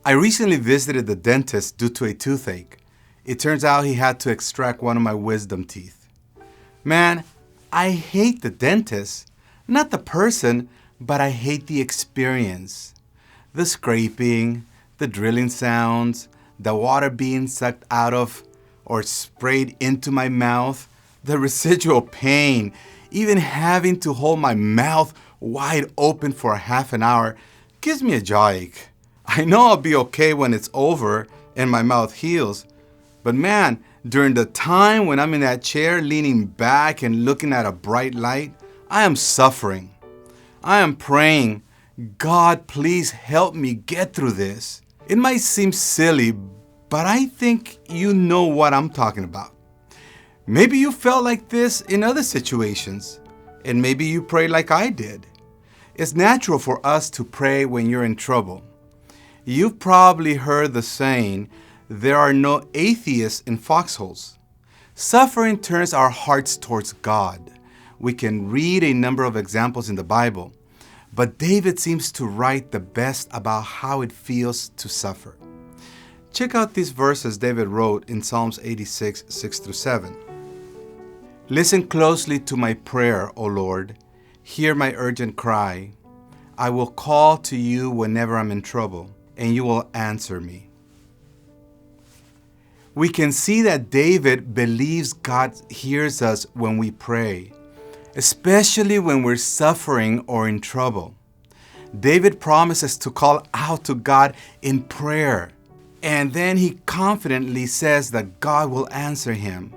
I recently visited the dentist due to a toothache. It turns out he had to extract one of my wisdom teeth. Man, I hate the dentist. Not the person, but I hate the experience. The scraping, the drilling sounds, the water being sucked out of or sprayed into my mouth, the residual pain, even having to hold my mouth wide open for a half an hour gives me a jawache. I know I'll be okay when it's over and my mouth heals, but man, during the time when I'm in that chair leaning back and looking at a bright light, I am suffering. I am praying, God, please help me get through this. It might seem silly, but I think you know what I'm talking about. Maybe you felt like this in other situations, and maybe you prayed like I did. It's natural for us to pray when you're in trouble. You've probably heard the saying, there are no atheists in foxholes. Suffering turns our hearts towards God. We can read a number of examples in the Bible, but David seems to write the best about how it feels to suffer. Check out these verses David wrote in Psalms 86, 6-7. Listen closely to my prayer, O Lord. Hear my urgent cry. I will call to you whenever I'm in trouble, and you will answer me. We can see that David believes God hears us when we pray, especially when we're suffering or in trouble. David promises to call out to God in prayer, and then he confidently says that God will answer him.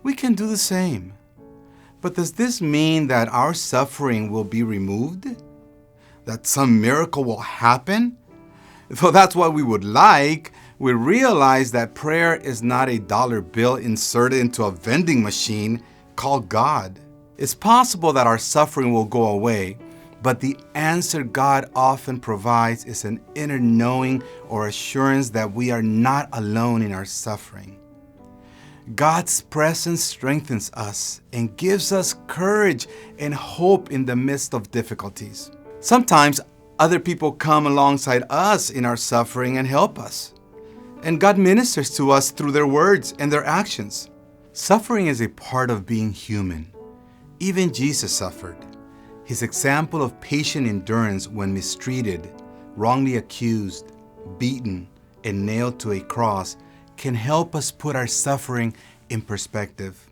We can do the same. But does this mean that our suffering will be removed? That some miracle will happen? Though that's what we would like, we realize that prayer is not a dollar bill inserted into a vending machine called God. It's possible that our suffering will go away, but the answer God often provides is an inner knowing or assurance that we are not alone in our suffering. God's presence strengthens us and gives us courage and hope in the midst of difficulties. Sometimes other people come alongside us in our suffering and help us. And God ministers to us through their words and their actions. Suffering is a part of being human. Even Jesus suffered. His example of patient endurance when mistreated, wrongly accused, beaten, and nailed to a cross can help us put our suffering in perspective.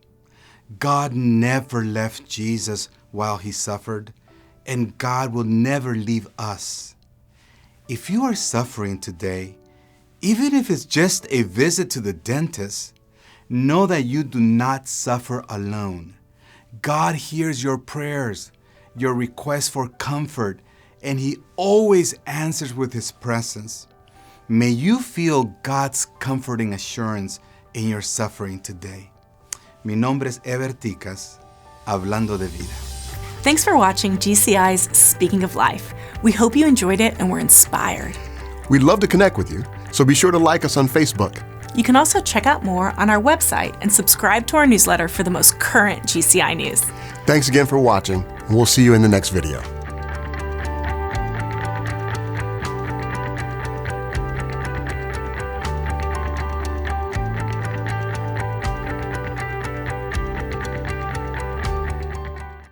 God never left Jesus while he suffered, and God will never leave us. If you are suffering today, even if it's just a visit to the dentist, know that you do not suffer alone. God hears your prayers, your requests for comfort, and he always answers with his presence. May you feel God's comforting assurance in your suffering today. Mi nombre es Ever Ticas, hablando de vida. Thanks for watching GCI's Speaking of Life. We hope you enjoyed it and were inspired. We'd love to connect with you, so be sure to like us on Facebook. You can also check out more on our website and subscribe to our newsletter for the most current GCI news. Thanks again for watching, and we'll see you in the next video.